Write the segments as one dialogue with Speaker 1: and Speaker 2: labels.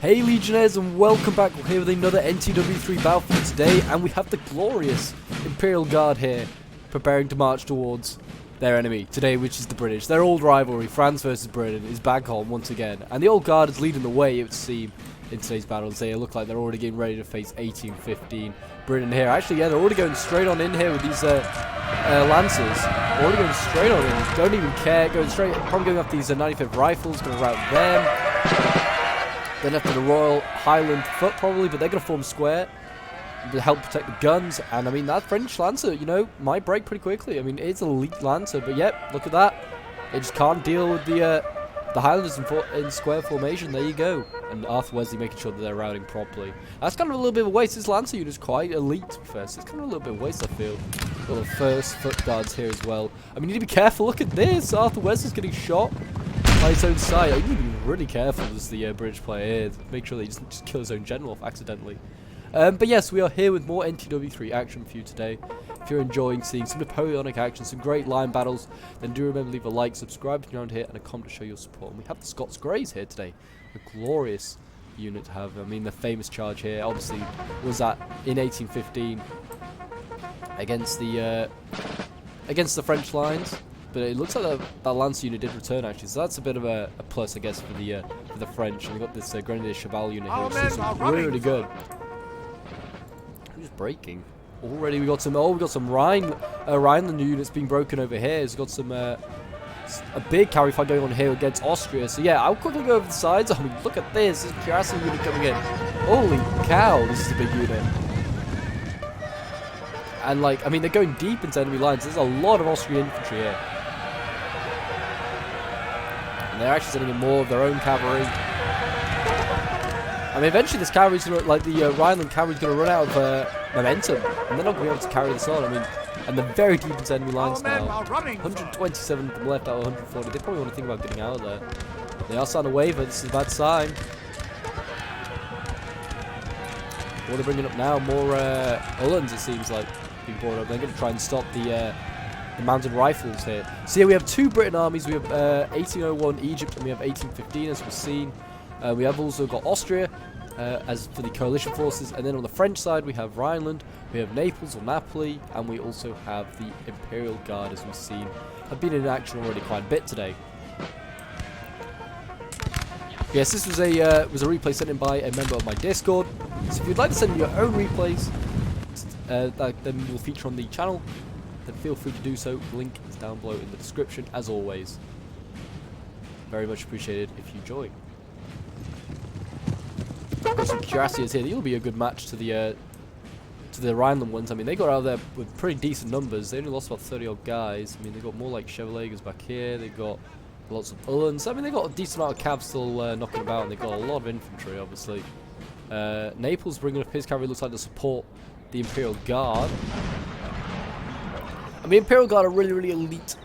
Speaker 1: Hey Legionnaires, and welcome back. We're here with another NTW 3 battlefield today, and we have the glorious Imperial Guard here, preparing to march towards their enemy today, which is the British. Their old rivalry, France versus Britain, is back on once again, and the old guard is leading the way, it would seem, in today's battles. They look like they're already getting ready to face 1815 Britain here. Actually, yeah, they're already going straight on in here with these Lancers. Already going straight on in, don't even care, going straight, probably going after these 95th Rifles, going to rout them. Then after the Royal Highland Foot probably, but they're going to form square to help protect the guns. And I mean, that French Lancer, you know, might break pretty quickly. I mean, it's an elite Lancer, but yep, look at that. It just can't deal with the Highlanders in square formation. There you go. And Arthur Wesley making sure that they're routing properly. That's kind of a little bit of a waste. This Lancer unit is quite elite to be fair, so it's kind of a little bit of a waste, I feel. Got the first foot guards here as well. I mean, you need to be careful. Look at this. Arthur Wesley's getting shot by his own side. You need to be really careful as the British player here to make sure that he doesn't just kill his own general off accidentally. But yes, we are here with more NTW3 action for you today. If you're enjoying seeing some Napoleonic action, some great line battles, then do remember to leave a like, subscribe if you're around here, and a comment to show your support. And we have the Scots Greys here today. A glorious unit to have. I mean, the famous charge here obviously was that in 1815 against the French lines. But it looks like that Lancer unit did return actually, so that's a bit of a plus, I guess, for the French. And we've got this Grenadier Cheval unit here, which is really good. Who's breaking? Already we got some. Oh, we got some Rhineland units being broken over here. It's got some a big cavalry fight going on here against Austria. So yeah, I'll quickly go over the sides. I mean, look at this. This Cuirassier unit coming in. Holy cow! This is a big unit. And like, I mean, they're going deep into enemy lines. There's a lot of Austrian infantry here. And they're actually sending in more of their own cavalry. I mean, eventually this cavalry's going to, like the Rhineland cavalry's going to run out of momentum. And they're not going to be able to carry this on. I mean, and they're very deep into enemy lines now. 127 from left out of 140. They probably want to think about getting out of there. They are starting to waver. This is a bad sign. What are they bringing up now? More Uhlans, it seems like, being brought up. They're going to try and stop the mounted rifles here. So yeah, we have two Britain armies. We have 1801 Egypt and we have 1815 as we've seen. We have also got Austria as for the coalition forces, and then on the French side we have Rhineland, we have Naples or Napoli, and we also have the Imperial Guard as we've seen. Have been in action already quite a bit today. Yes, this was a replay sent in by a member of my Discord. So if you'd like to send in your own replays that then will feature on the channel, then feel free to do so. The link is down below in the description, as always. Very much appreciated if you join. Got some Cuirassiers here. They'll be a good match to the Rhineland ones. I mean, they got out of there with pretty decent numbers. They only lost about 30 odd guys. I mean, they got more like Chevaliers back here. They got lots of Uhlans. I mean, they got a decent amount of cav still knocking about, and they got a lot of infantry, obviously. Naples bringing up his cavalry, looks like to support the Imperial Guard. I mean, Imperial Guard are really, really elite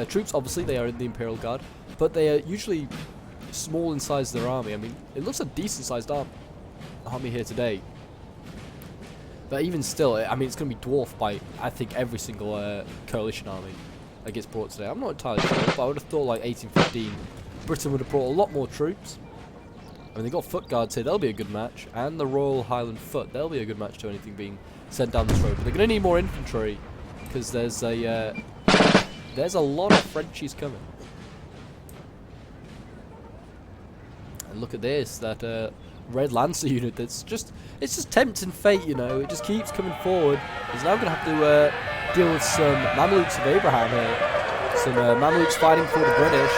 Speaker 1: troops. Obviously, they are in the Imperial Guard, but they are usually small in size of their army. I mean, it looks a decent-sized army here today. But even still, I mean, it's going to be dwarfed by, I think, every single coalition army that gets brought today. I'm not entirely sure, but I would have thought, like, 1815, Britain would have brought a lot more troops. I mean, they got foot guards here. That'll be a good match. And the Royal Highland Foot. That'll be a good match to anything being sent down this road. But they're going to need more infantry, because there's a lot of Frenchies coming. And look at this, that Red Lancer unit it's just tempting fate, you know. It just keeps coming forward. He's now going to have to deal with some Mamelukes of Abraham here. Some Mamelukes fighting for the British.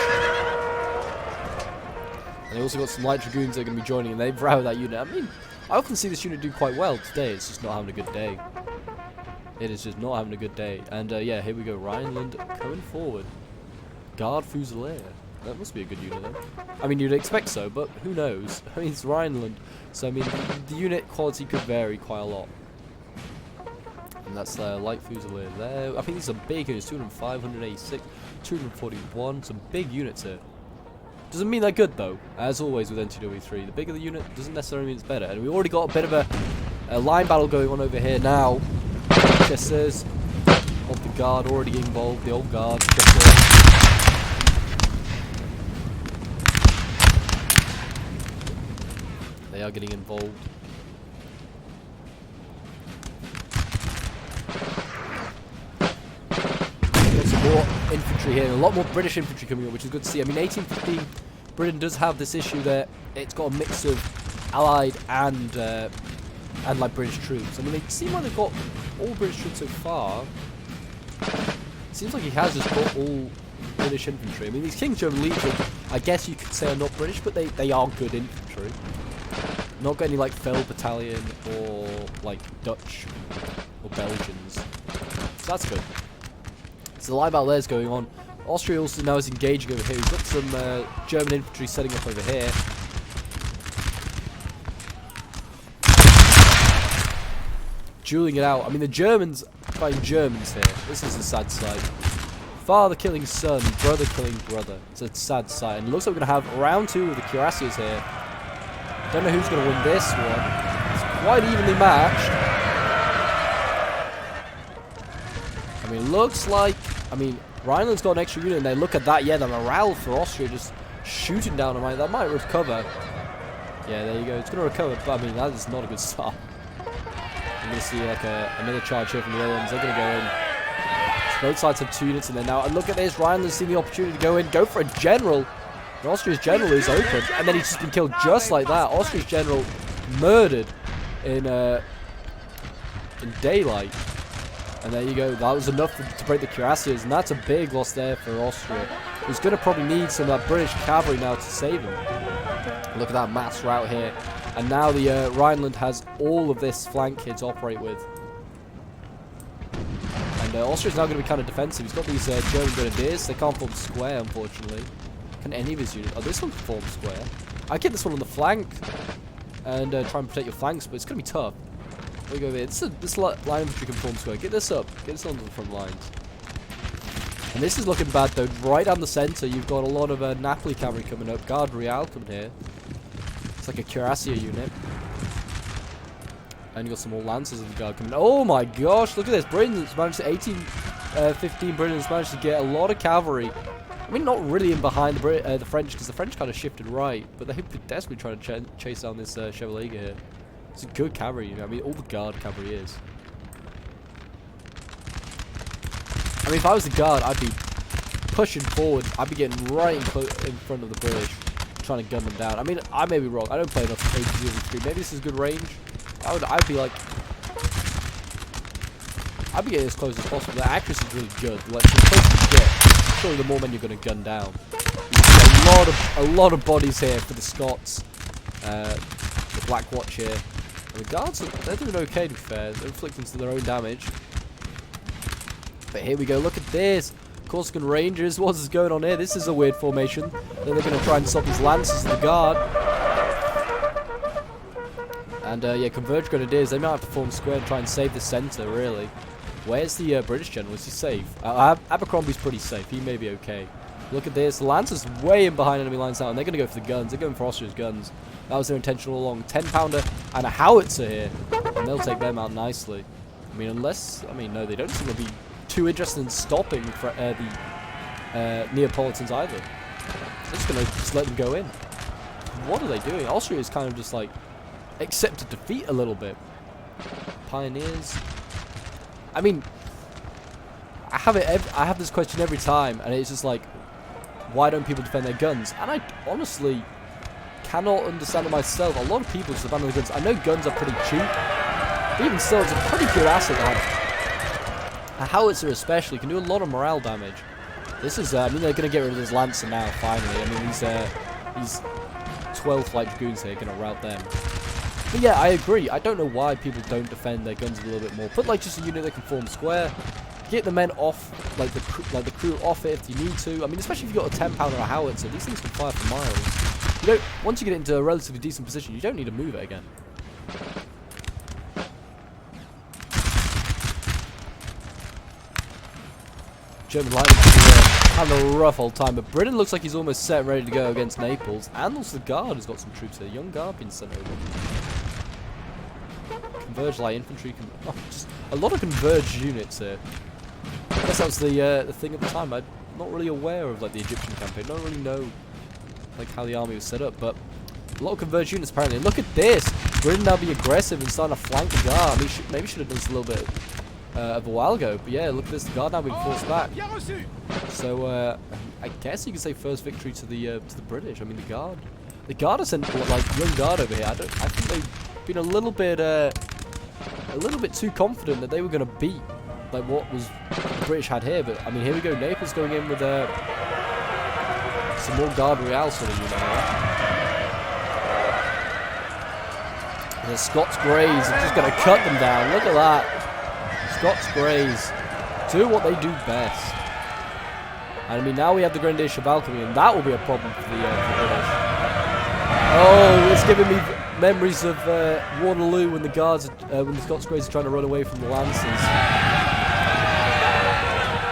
Speaker 1: And they also got some light dragoons that are going to be joining, and they've routed that unit. I mean, I often see this unit do quite well. Today it's just not having a good day. It is just not having a good day. And yeah, here we go, Rhineland coming forward. Guard Fusilier. That must be a good unit then. I mean, you'd expect so, but who knows? I mean, it's Rhineland, so I mean, the unit quality could vary quite a lot. And that's light Fusilier there. I think these are big units, 205, 186, 241, some big units here. Doesn't mean they're good though, as always with NTW3. The bigger the unit doesn't necessarily mean it's better. And we already got a bit of a line battle going on over here now. Chasseurs of the guard already involved, the old guard. They are getting involved. Got some more infantry here. A lot more British infantry coming up, which is good to see. I mean, 1815, Britain does have this issue that it's got a mix of Allied and like British troops. I mean, they seem like they've got all British troops so far. It seems like he has just got all British infantry. I mean, these King's German Legion, I guess you could say are not British, but they are good infantry. Not got any like Fell Battalion or like Dutch or Belgians. So that's good. So the live battle there is going on. Austria also now is engaging over here. We've got some German infantry setting up over here. Dueling it out. I mean, the Germans fighting Germans here. This is a sad sight. Father killing son, brother killing brother. It's a sad sight. And it looks like we're going to have round 2 of the cuirassiers here. Don't know who's going to win this one. It's quite evenly matched. I mean, looks like... I mean, Rhineland's got an extra unit in there. Look at that. Yeah, the morale for Austria just shooting down on that might recover. Yeah, there you go. It's going to recover, but I mean, that is not a good start. I'm going to see like another charge here from the Netherlands. They're going to go in. So both sides have 2 units in there now. And look at this. Rhineland's seen the opportunity to go in. Go for a general. And Austria's general is open. And then he's just been killed just like that. Austria's general murdered in daylight. And there you go. That was enough to break the cuirassiers. And that's a big loss there for Austria. He's going to probably need some of that British cavalry now to save him. Look at that mass rout here. And now the Rhineland has all of this flank here to operate with. And Austria's now going to be kind of defensive. He's got these German grenadiers. They can't form square, unfortunately. Can any of his units... Oh, this one can form square. I get this one on the flank. And try and protect your flanks, but it's going to be tough. There we go here. This line infantry can form square. Get this up. Get this onto the front lines. And this is looking bad, though. Right down the centre, you've got a lot of Napoli cavalry coming up. Guard Real coming here. It's like a cuirassier unit. And you've got some more lancers of the guard coming. Oh my gosh, look at this. Britain's managed to 15 Britain's managed to get a lot of cavalry. I mean, not really in behind the French, because the French kind of shifted right. But they're desperately trying to chase down this Chevalier here. It's a good cavalry unit. I mean, all the guard cavalry is. I mean, if I was the guard, I'd be pushing forward. I'd be getting right in front of the British, trying to gun them down. I mean, I may be wrong. I don't play enough ATW3. Maybe this is good range. I'd be like, I'd be getting as close as possible. The accuracy is really good. Like, the closer you get, surely the more men you're going to gun down. A lot of bodies here for the Scots. The Black Watch here. And the guards, they're doing okay to be fair. They're inflicting their own damage. But here we go. Look at this. Corsican Rangers. What is going on here? This is a weird formation. Then they're going to try and stop these lancers of the guard. And yeah, Converged Grenadiers. They might have to form square and try and save the centre, really. Where's the British general? Is he safe? Abercrombie's pretty safe. He may be okay. Look at this. The Lancers way in behind enemy lines now, and they're going to go for the guns. They're going for Austria's guns. That was their intention all along. 10-pounder and a howitzer here. And they'll take them out nicely. I mean, unless... I mean, no, they don't seem to be too interested in stopping for, the Neapolitans either. They're just going to let them go in. What are they doing? Austria is kind of just like... accepted defeat a little bit. Pioneers. I mean... I have this question every time, and it's just like... why don't people defend their guns? And I honestly cannot understand it myself. A lot of people just abandon the guns. I know guns are pretty cheap, but even still, it's a pretty good asset to have. A howitzer especially can do a lot of morale damage. This is, I mean, they're going to get rid of this Lancer now, finally. I mean, these 12 light dragoons here are going to rout them. But yeah, I agree. I don't know why people don't defend their guns a little bit more. Put like just a unit that can form square. Get the men off, like the crew off it if you need to. I mean, especially if you've got a 10-pounder or a howitzer, these things can fire for miles. You don't. Once you get it into a relatively decent position, you don't need to move it again. German light having a rough old time, but Britain looks like he's almost set and ready to go against Naples, and also the Guard has got some troops here. Young Guard being sent over. Converged light infantry. Just a lot of converged units here. I guess that was the thing at the time. I'm not really aware of like the Egyptian campaign. I don't really know like how the army was set up, but A lot of converged units apparently. Look at this. Britain now be aggressive and starting to flank the guard. Maybe should have done this a little bit of a while ago. But yeah, look at this. The guard now being forced back. So I guess you can say first victory to the British. I mean the guard are sent like young guard over here. I think they've been a little bit too confident that they were going to beat like what was the British had here. But I mean, here we go. Naples going in with some more Guard Real sort of unit here. The Scots Greys are just going to cut them down. Look at that. Scots Greys do what they do best. And I mean, now we have the Grenadier Cheval coming in. That will be a problem for the British. Oh, it's giving me memories of Waterloo when the guards, when the Scots Greys are trying to run away from the Lancers.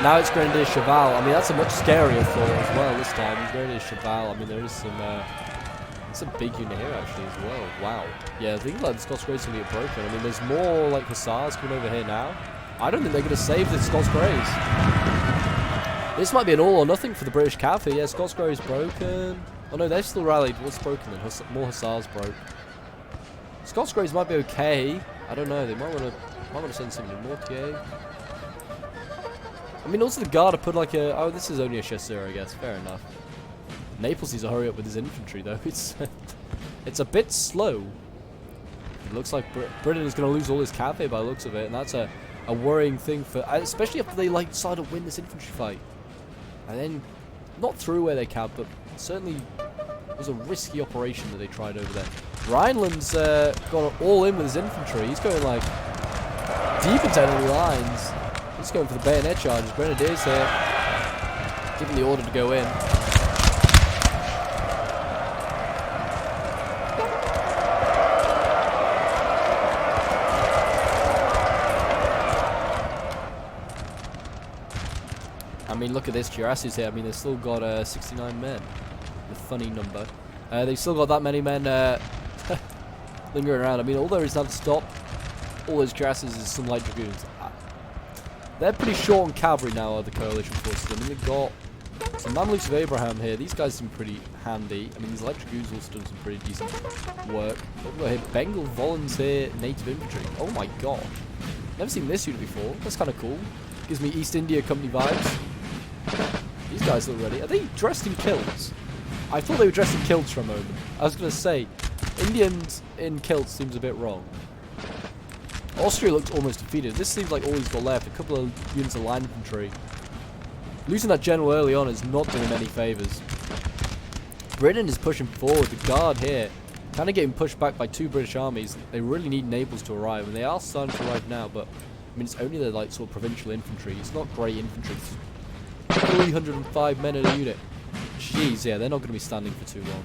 Speaker 1: Now it's Grenadier Cheval. I mean, that's a much scarier thought as well this time. It's Grenadier Cheval. I mean, there is some... it's a big unit here actually as well. Wow. Yeah, I think like the Scots Greys are going to get broken. I mean, there's more like Hussars coming over here now. I don't think they're going to save the Scots Greys. This might be an all or nothing for the British Cav here. Yeah, Scots Greys broken. Oh no, they've still rallied. What's broken then? More Hussars broke. Scots Greys might be okay. I don't know. They might want to send something more Mortier. I mean, also the guard have put like a... Oh, this is only a chasseur, I guess. Fair enough. Naples needs to hurry up with his infantry, though. It's a bit slow. It looks like Britain is going to lose all his cav by the looks of it, and that's a worrying thing for... Especially after they like decided to win this infantry fight. And then, not through where they cav, but certainly was a risky operation that they tried over there. Rhineland's gone all in with his infantry. He's going like deep into enemy lines. He's going for the bayonet charges. Grenadiers here, giving the order to go in. I mean, look at this cuirassiers here. I mean, they've still got 69 men. A funny number. They've still got that many men lingering around. I mean, all there is now to stop all those cuirassiers is some light dragoons. They're pretty short on cavalry now, are the coalition forces. I mean, they've got some Mamluks of Abraham here. These guys seem pretty handy. I mean, these light dragoons also done some pretty decent work. What have we got here? Bengal volunteer native infantry. Oh my god. Never seen this unit before. That's kind of cool. Gives me East India Company vibes. These guys look ready. Are they dressed in kilts? I thought they were dressed in kilts for a moment. I was going to say, Indians in kilts seems a bit wrong. Austria looks almost defeated. This seems like all he's got left. A couple of units of line infantry. Losing that general early on is not doing any favours. Britain is pushing forward. The guard here kind of getting pushed back by two British armies. They really need Naples to arrive, and they are starting to arrive now, but I mean, it's only their like sort of provincial infantry. It's not great infantry. 305 men in a unit. Jeez, yeah, they're not going to be standing for too long.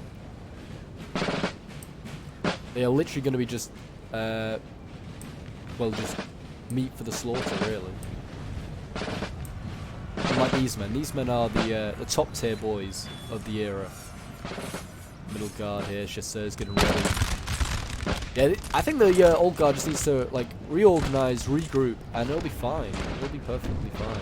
Speaker 1: They are literally going to be just, well, just meat for the slaughter, really. Unlike these men. These men are the top tier boys of the era. Middle guard here, chasseurs getting ready. Yeah, I think the old guard just needs to like reorganize, regroup, and it'll be fine. It'll be perfectly fine.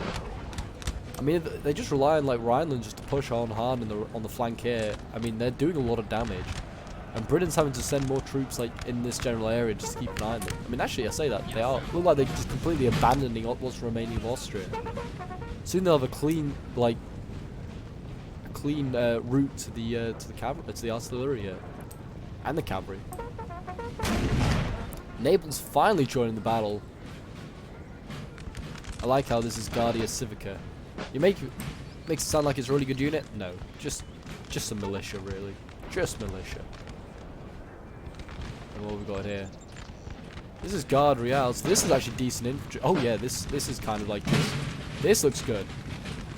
Speaker 1: I mean, they just rely on like Rhineland just to push on hard on the flank here. I mean, they're doing a lot of damage, and Britain's having to send more troops like in this general area just to keep an eye on them. I mean, actually, I say that they are look like they're just completely abandoning what's remaining of Austria. Soon they'll have a clean route to the cavalry, to the artillery here, and the cavalry. Naples finally joining the battle. I like how this is Guardia Civica. Makes it sound like it's a really good unit. No, just some militia, really. Just militia. And what have we got here? This is Guard Real. So this is actually decent infantry. Oh yeah, this is kind of like this. This looks good.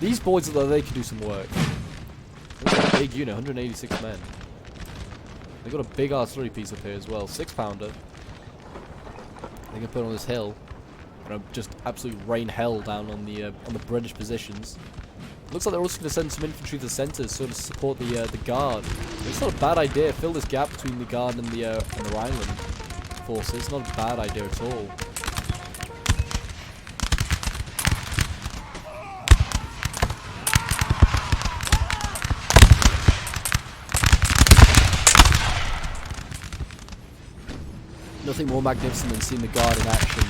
Speaker 1: These boys look like they can do some work. That's a big unit, 186 men. They got a big artillery piece up here as well, 6-pounder. They can put on this hill. And just absolutely rain hell down on the British positions. Looks like they're also going to send some infantry to the centre, sort of support the guard. It's not a bad idea. Fill this gap between the guard and the Rhineland forces. Not a bad idea at all. Nothing more magnificent than seeing the Guard in action.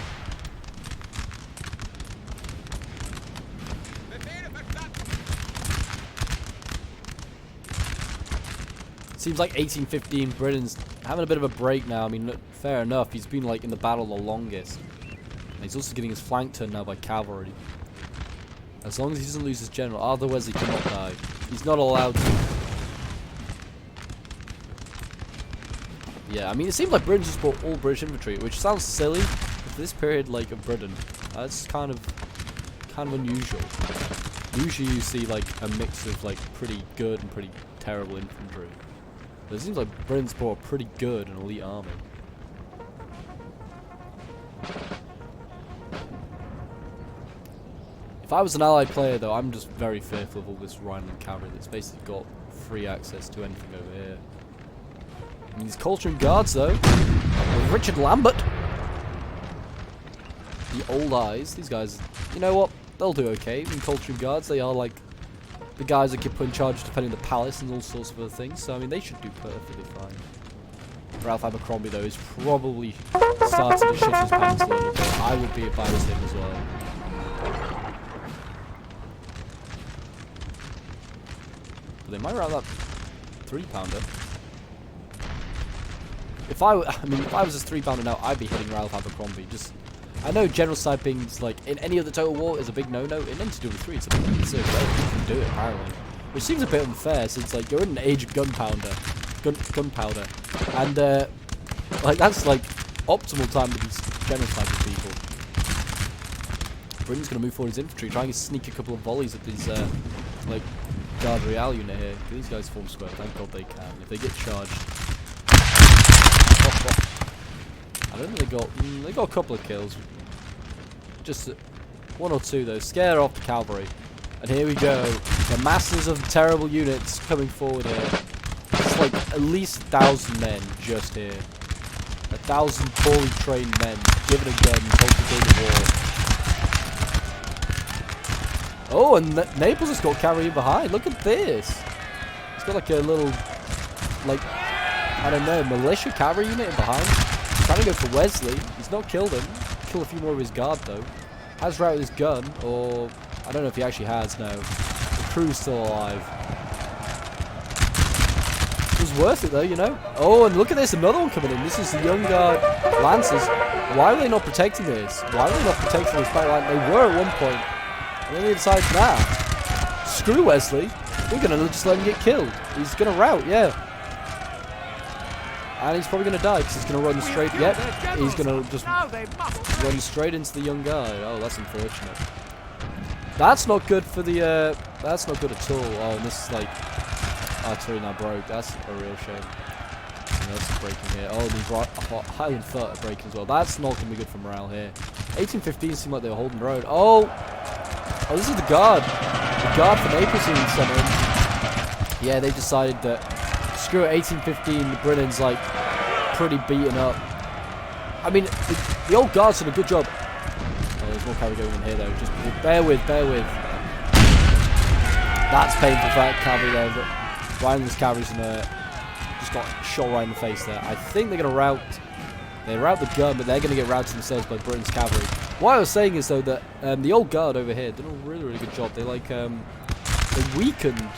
Speaker 1: Seems like 1815 Britain's having a bit of a break now. I mean, fair enough. He's been like in the battle the longest. And he's also getting his flank turned now by cavalry. As long as he doesn't lose his general, otherwise he cannot die. He's not allowed to. Yeah, I mean, it seems like Britain just bought all British infantry, which sounds silly for this period, like, of Britain. That's kind of unusual. Usually you see like a mix of like pretty good and pretty terrible infantry. But it seems like Britain's bought a pretty good and elite army. If I was an allied player though, I'm just very fearful of all this Rhineland cavalry that's basically got free access to anything over here. And these Coultering Guards though, with Richard Lambert, the old eyes, these guys, you know what, they'll do okay. In Coultering Guards, they are like the guys that get put in charge of defending the palace and all sorts of other things, so I mean they should do perfectly fine. Ralph Abercrombie though is probably starting to shit his pants a little bit. I would be if I was him as well. But they might round that 3-pounder. If I was this 3-pounder now, I'd be hitting Ralph Abercrombie. Just, I know general sniping's like in any other total war is a big no-no. In NTW3, it's a way you can do it apparently, which seems a bit unfair since like you're in an age of gunpowder, and like that's like optimal time to be general sniping people. Britain's gonna move forward his infantry, trying to sneak a couple of volleys at these like Guard Real unit here. These guys form square. Thank God they can. If they get charged. I don't think they got a couple of kills. Just one or two though. Scare off the cavalry. And here we go. The masses of terrible units coming forward here. It's like at least 1,000 men just here. 1,000 poorly trained men given a gun, told to go to war. Oh, and Naples has got cavalry behind. Look at this. He's got like a little, like, I don't know, militia cavalry unit in behind. Trying to go for Wesley. He's not killed him. Killed a few more of his guard though. Has routed his gun, or I don't know if he actually has. No, the crew's still alive. It was worth it though, you know. Oh, and look at this, another one coming in. This is the Young Guard Lancers. Why are they not protecting this? Why are they not protecting this back line? They were at one point, and then they decided, nah, screw Wesley. We're gonna just let him get killed. He's gonna rout, yeah. And he's probably going to die because he's going to run straight. Yep, he's going to just run straight into the young guy. Oh, that's unfortunate. That's not good for the. That's not good at all. Oh, and this is like artillery now broke. That's a real shame. And that's breaking here. Oh, the Highland Foot are breaking as well. That's not going to be good for morale here. 1815 seemed like they were holding the road. Oh, this is the guard. The guard for Naples being sent in. Yeah, they decided that. Screw it, 1815, the Britain's like pretty beaten up. I mean, the old guard's done a good job. Oh, there's more cavalry going in here though. Just bear with. That's painful for that cavalry there. But Rhineland's cavalry's just got shot right in the face there. I think they're going to rout. They rout the gun, but they're going to get routed themselves by Britain's cavalry. What I was saying is though that the old guard over here did a really good job. They like they weakened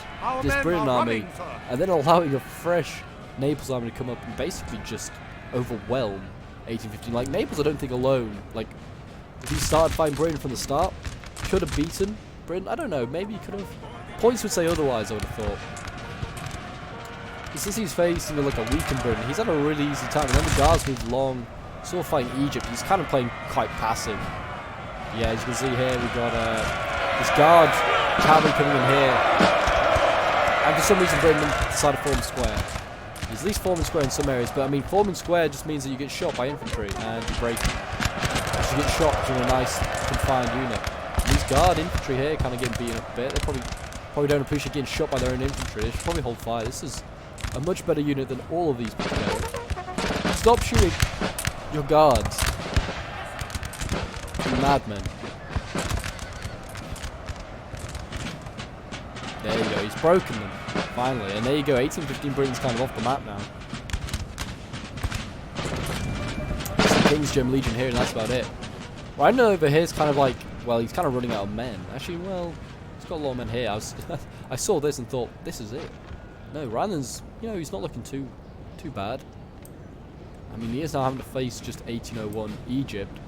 Speaker 1: this Britain army, and then allowing a fresh Naples army to come up and basically just overwhelm 1815. Like Naples, I don't think alone. Like if he started fighting Britain from the start, could have beaten Britain. I don't know. Maybe he could have. Points would say otherwise. I would have thought. Since he's facing like a weakened Britain, he's had a really easy time. And then the guards moved long, sort of fighting Egypt. He's kind of playing quite passive. Yeah, as you can see here, we got this guard cavalry coming in here. And for some reason Britain decided to form square. He's at least forming square in some areas, but I mean forming square just means that you get shot by infantry and you break. You get shot from a nice confined unit. And these guard infantry here kind of getting beaten up a bit. They probably don't appreciate getting shot by their own infantry. They should probably hold fire. This is a much better unit than all of these people. Stop shooting your guards. You madmen. There you go, he's broken them, finally. And there you go, 1815 Britain's kind of off the map now. King's German Legion here, and that's about it. Rhineland over here is kind of like, well, he's kind of running out of men. Actually, well, he's got a lot of men here. I saw this and thought, this is it. No, Rhineland's, you know, he's not looking too bad. I mean, he is now having to face just 1801 Egypt.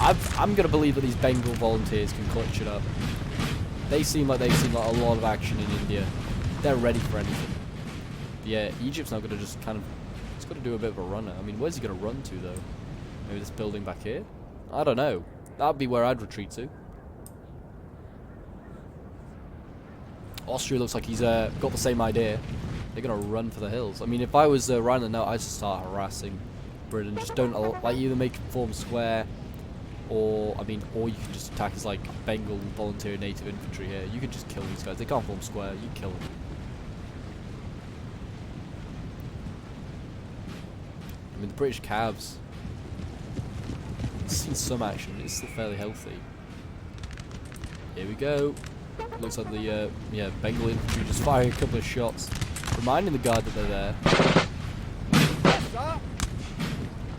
Speaker 1: I'm going to believe that these Bengal volunteers can clutch it up. They seem like they've seen like a lot of action in India. They're ready for anything. But yeah, Egypt's now going to just kind of... It's got to do a bit of a runner. I mean, where's he going to run to, though? Maybe this building back here? I don't know. That'd be where I'd retreat to. Austria looks like he's got the same idea. They're going to run for the hills. I mean, if I was Rhineland now, I'd just start harassing Britain. Just don't, like, either make them form square, or, I mean, or you can just attack as, like, Bengal volunteer native infantry here. You could just kill these guys. They can't form square. You kill them. I mean, the British Cavs, it's seen some action. It's still fairly healthy. Here we go. Looks like the yeah, Bengal infantry just firing a couple of shots, reminding the guard that they're there.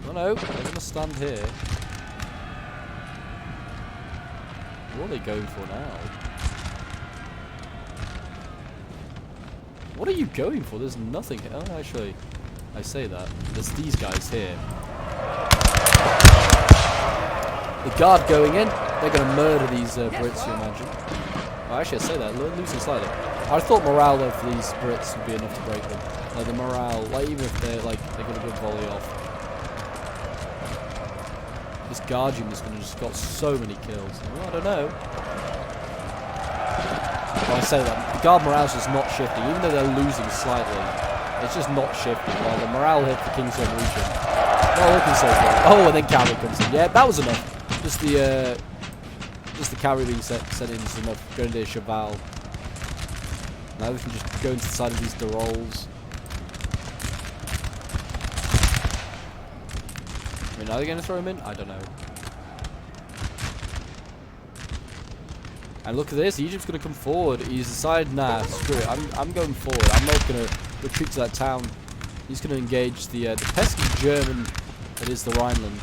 Speaker 1: Oh no, they're gonna stand here. What are they going for now? What are you going for? There's nothing here. Oh, actually, I say that. There's these guys here. The guard going in. They're going to murder these Brits, you imagine. Oh, actually, I say that. Losing slightly. I thought morale, though, for these Brits would be enough to break them. Like, the morale, like, even if they're, like, they got a good volley off. This guard unit is going to just got so many kills. Well, I don't know. Well, I say that. The guard morale is just not shifting. Even though they're losing slightly, it's just not shifting. While the morale hit for King's German Legion. Not looking so good. Oh, and then cavalry comes in. Yeah, that was enough. Just the cavalry being sent in is enough. Grenadier Cheval. Now we can just go into the side of these Durols. I mean, are they going to throw him in? I don't know. And look at this. Egypt's going to come forward. He's decided, nah, screw it. I'm going forward. I'm not going to retreat to that town. He's going to engage the pesky German that is the Rhineland,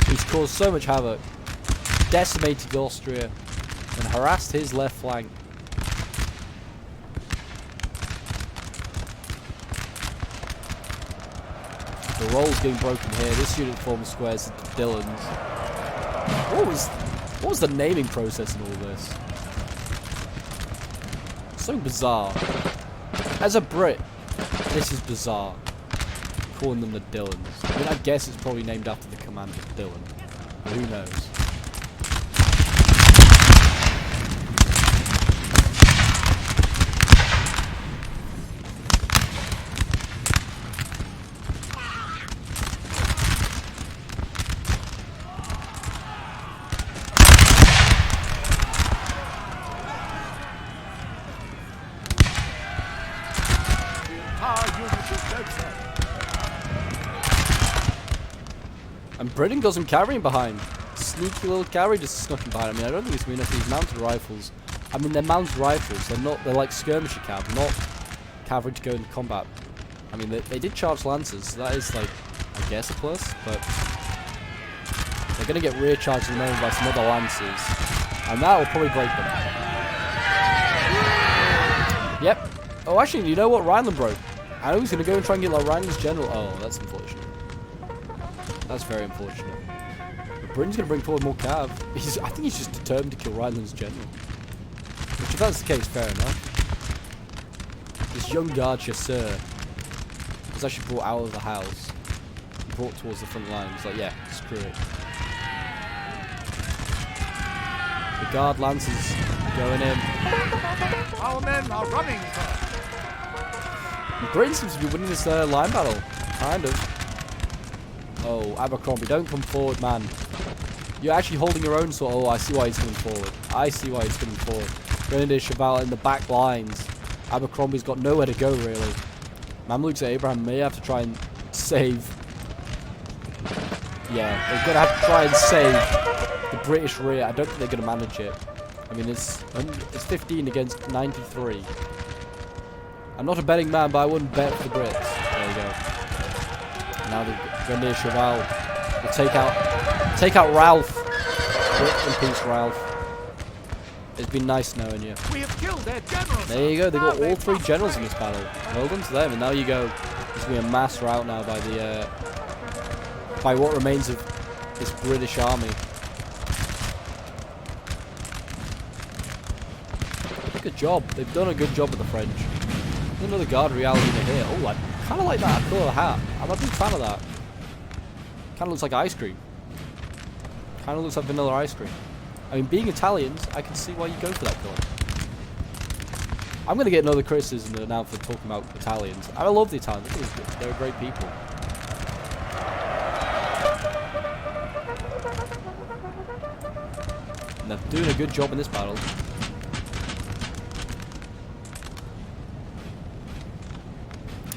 Speaker 1: who's caused so much havoc, decimated Austria, and harassed his left flank. The roll's getting broken here. This unit forms squares into Dillons. What was the naming process in all this? So bizarre. As a Brit, this is bizarre. Calling them the Dillons. I mean, I guess it's probably named after the commander Dillon. But who knows? And Britain got some cavalry behind. Sneaky little cavalry just snuck in behind. I mean, I don't think it's going to be enough of these mounted rifles. I mean, they're mounted rifles. They're like skirmisher cav, not cavalry to go into combat. I mean, they did charge lancers, so that is, like, I guess a plus, but they're going to get rear charged in the moment by some other lancers, and that will probably break them. Yep. Oh, actually, you know what? Rhineland broke. I know he's going to go and try and get, like, Rhineland's general. Oh, that's unfortunate. That's very unfortunate. But Britain's going to bring forward more cav. I think he's just determined to kill Rhineland's general. Which, if that's the case, fair enough. This young guard chasseur was actually brought out of the house, brought towards the front line. He's like, yeah, screw it. The guard lancers going in.
Speaker 2: Our men are running first.
Speaker 1: Britain seems to be winning this line battle, kind of. Oh, Abercrombie, don't come forward, man. You're actually holding your own sword. Oh, I see why he's coming forward. I see why he's coming forward. Grenadier Cheval in the back lines. Abercrombie's got nowhere to go, really. Mamluks at Abraham may have to try and save. Yeah, they're going to have to try and save the British rear. I don't think they're going to manage it. I mean, it's 15 against 93. I'm not a betting man, but I wouldn't bet for the Brits. There you go. Now the Grenadier Cheval will take out Ralph. Rip in peace, Ralph. It's been nice knowing you.
Speaker 2: We have killed their generals.
Speaker 1: There you go. They got all 3 generals in this battle. Well done to them. And now you go. There's gonna be a mass rout now by the by what remains of this British army. Good job. They've done a good job with the French. There's another guard reality here. Oh, I kind of like that colour hat. I'm a big fan of that. Kind of looks like ice cream. Kind of looks like vanilla ice cream. I mean, being Italians, I can see why you go for that colour. I'm going to get another criticism now for talking about Italians. I love the Italians. They're great people. And they're doing a good job in this battle.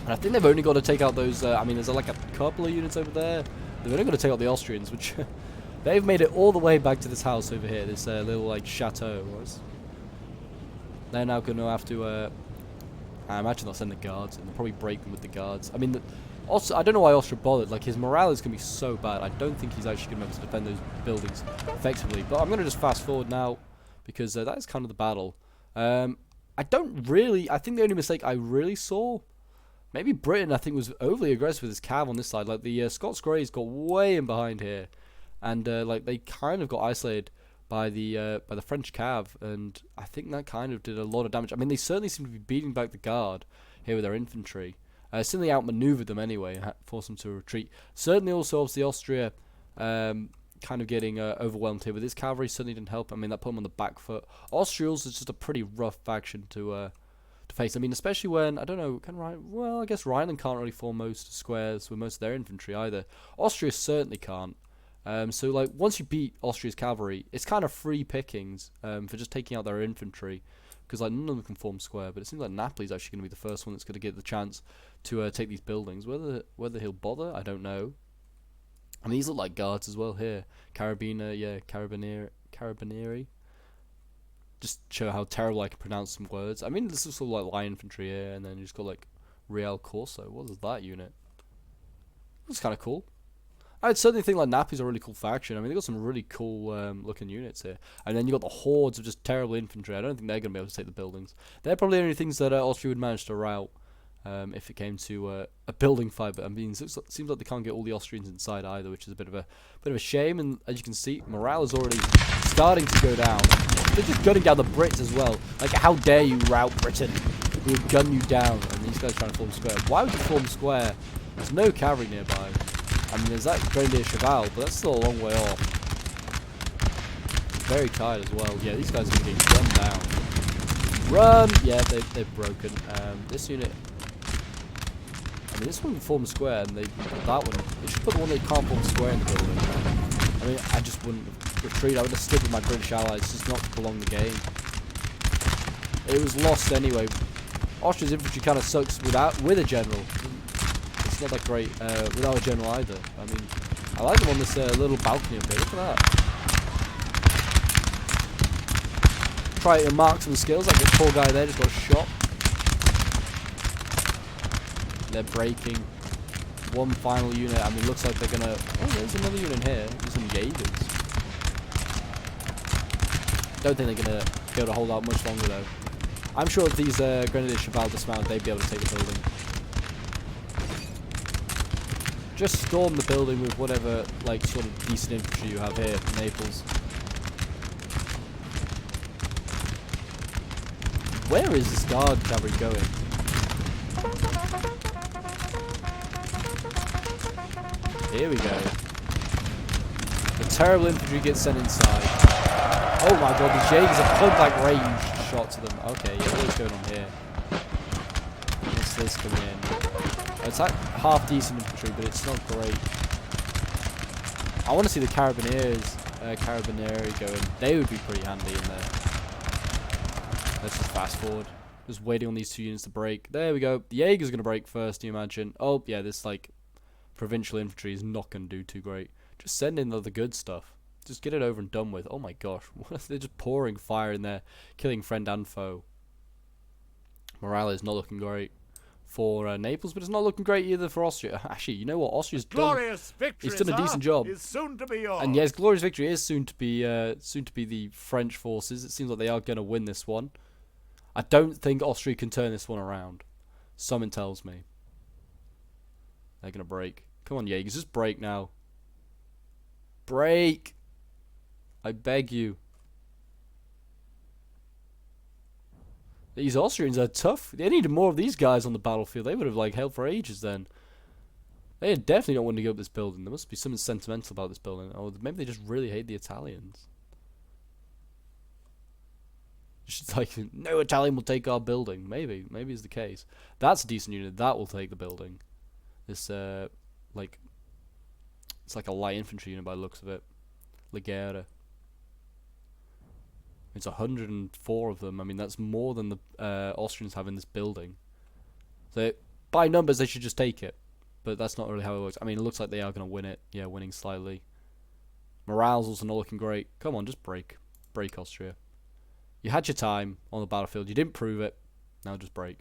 Speaker 1: And I think they've only got to take out those, I mean, there's like a couple of units over there. They've only got to take out the Austrians, which they've made it all the way back to this house over here, this little, like, chateau. They're now going to have to, I imagine they'll send the guards, and they'll probably break them with the guards. I mean, also, I don't know why Austria bothered. Like, his morale is going to be so bad. I don't think he's actually going to be able to defend those buildings effectively. But I'm going to just fast forward now, because that is kind of the battle. I think the only mistake I really saw, maybe Britain, I think, was overly aggressive with his cav on this side. Like, the Scots Greys got way in behind here. And, like, they kind of got isolated by the French cav. And I think that kind of did a lot of damage. I mean, they certainly seem to be beating back the guard here with their infantry. Certainly outmaneuvered them anyway and forced them to retreat. Certainly also, obviously, Austria kind of getting overwhelmed here with his cavalry. Certainly didn't help. I mean, that put them on the back foot. Austrians is just a pretty rough faction to face. I mean, especially when, I don't know, well, I guess Rhineland can't really form most squares with most of their infantry either. Austria certainly can't. So, like, once you beat Austria's cavalry, it's kind of free pickings for just taking out their infantry. Because, like, none of them can form square. But it seems like Napoli's actually going to be the first one that's going to get the chance to take these buildings. Whether he'll bother, I don't know. I mean, these look like guards as well here. Carabinieri. Just show how terrible I can pronounce some words. I mean, this is sort of like light infantry here, and then you just got like Real Corso. What is that unit? That's kind of cool. I'd certainly think like Napi's a really cool faction. I mean, they got some really cool looking units here, and then you got the hordes of just terrible infantry. I don't think they're gonna be able to take the buildings. They're probably the only things that Austria would manage to rout if it came to a building fight. But I mean, it seems like they can't get all the Austrians inside either, which is a bit of a shame. And as you can see, morale is already starting to go down. They're just gunning down the Brits as well. Like, how dare you rout Britain? We would gun you down. And these guys trying to form square. Why would you form square? There's no cavalry nearby. I mean, there's that Grenadier Cheval, but that's still a long way off. Very tired as well. Yeah, these guys are going to get gunned down. Run! Yeah, they've broken. This unit, I mean, this one can form square, and that one, they should put the one that can't form square in the building. I mean, I just wouldn't retreat. I would have stood with my British allies, just not to prolong the game. It was lost anyway. Austria's infantry kind of sucks with a general. It's not that great without a general either. I mean, I like them on this little balcony up here. Look at that. Try to mark some skills, like this poor guy there just got shot. They're breaking. One final unit. I mean, looks like they're gonna. Oh, there's another unit here. There's some Jaegers. Don't think they're gonna be able to hold out much longer though. I'm sure if these Grenadier Cheval dismount, they'd be able to take the building. Just storm the building with whatever, like, sort of decent infantry you have here in Naples. Where is this guard cavalry going? Here we go. The terrible infantry gets sent inside. Oh my god, the Jaegers have point-blank range shot to them. Okay, yeah, what is going on here? What's this coming in? It's like half decent infantry, but it's not great. I want to see the Carabinieri going. They would be pretty handy in there. Let's just fast forward. Just waiting on these two units to break. There we go. The Jaeger's going to break first, do you imagine? Oh, yeah, this, like, provincial infantry is not going to do too great. Just send in the good stuff. Just get it over and done with. Oh my gosh. They're just pouring fire in there, killing friend and foe. Morale is not looking great for Naples, but it's not looking great either for Austria. Actually, you know what? Austria's done.
Speaker 2: Glorious victory,
Speaker 1: He's done a decent job.
Speaker 2: is soon to be yours.
Speaker 1: And yes, glorious victory is soon to be the French forces. It seems like they are going to win this one. I don't think Austria can turn this one around. Something tells me they're going to break. Come on, Jaegers, just break now. Break! I beg you. These Austrians are tough. They needed more of these guys on the battlefield. They would have like held for ages then. They definitely don't want to go up this building. There must be something sentimental about this building. Or maybe they just really hate the Italians. It's just like, no Italian will take our building. Maybe is the case. That's a decent unit. That will take the building. This like, it's like a light infantry unit by the looks of it. Legera. It's 104 of them. I mean, that's more than the Austrians have in this building. So, by numbers, they should just take it. But that's not really how it works. I mean, it looks like they are going to win it. Yeah, winning slightly. Morale's also not looking great. Come on, just break. Break, Austria. You had your time on the battlefield. You didn't prove it. Now just break.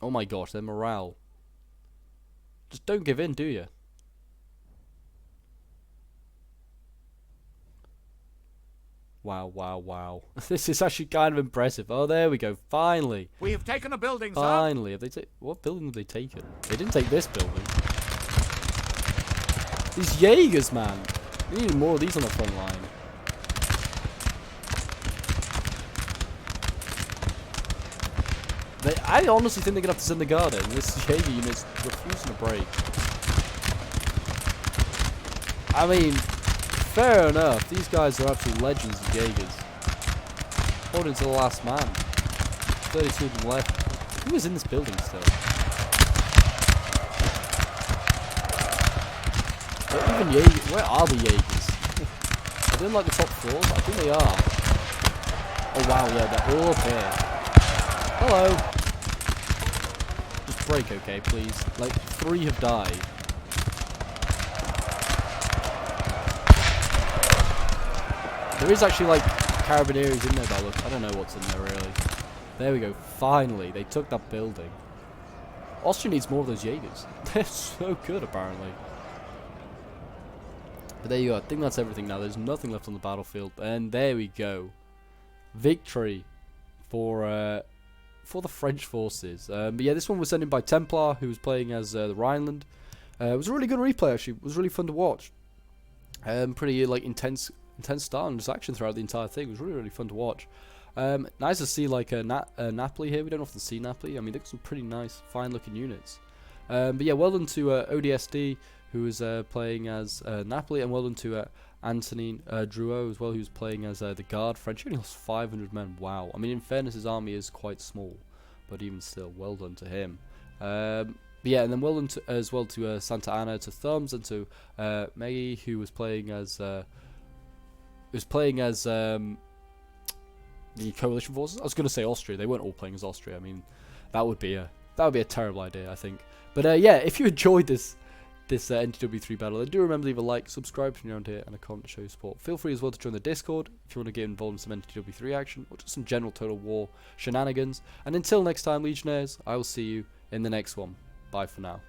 Speaker 1: Oh my gosh, their morale. Just don't give in, do you? Wow, wow, wow. This is actually kind of impressive. Oh, there we go. Finally.
Speaker 2: We have taken a building, sir.
Speaker 1: Finally. Have they what building have they taken? They didn't take this building. These Jaegers, man. We need more of these on the front line. I honestly think they're going to have to send the guard in. This Jaeger unit's refusing to break. I mean, fair enough. These guys are absolute legends as Jaegers. Holding to the last man. 32 of them left. Who is in this building still? But even Jaegers. Where are the Jaegers? Are they in like the top floors? I think they are. Oh wow, yeah, they're all up here. Hello. Just break, okay, please. Like, 3 have died. There is actually, like, carabineers in there, but I don't know what's in there, really. There we go. Finally, they took that building. Austria needs more of those Jaegers. They're so good, apparently. But there you go. I think that's everything now. There's nothing left on the battlefield. And there we go. Victory for the French forces. But yeah, this one was sent in by Templar, who was playing as the Rhineland. It was a really good replay, actually. It was really fun to watch. Pretty like intense start and just action throughout the entire thing. It was really, really fun to watch. Nice to see like Napoli here. We don't often see Napoli. I mean, they've got some pretty nice, fine-looking units. But yeah, well done to ODSD, who was playing as Napoli, and well done to Antonin Drouot as well, who's playing as the Guard French. He only lost 500 men. Wow. I mean, in fairness, his army is quite small, but even still, well done to him. But yeah, and then well done as well to Santa Anna, to Thumbs, and to Maggie, who was playing as the coalition forces. I was going to say Austria. They weren't all playing as Austria. I mean, that would be a terrible idea, I think. But yeah, if you enjoyed this NTW3 battle, then do remember to leave a like, subscribe if you're around here, and a comment to show your support. Feel free as well to join the Discord if you want to get involved in some NTW3 action, or just some general Total War shenanigans. And until next time, Legionnaires, I will see you in the next one. Bye for now.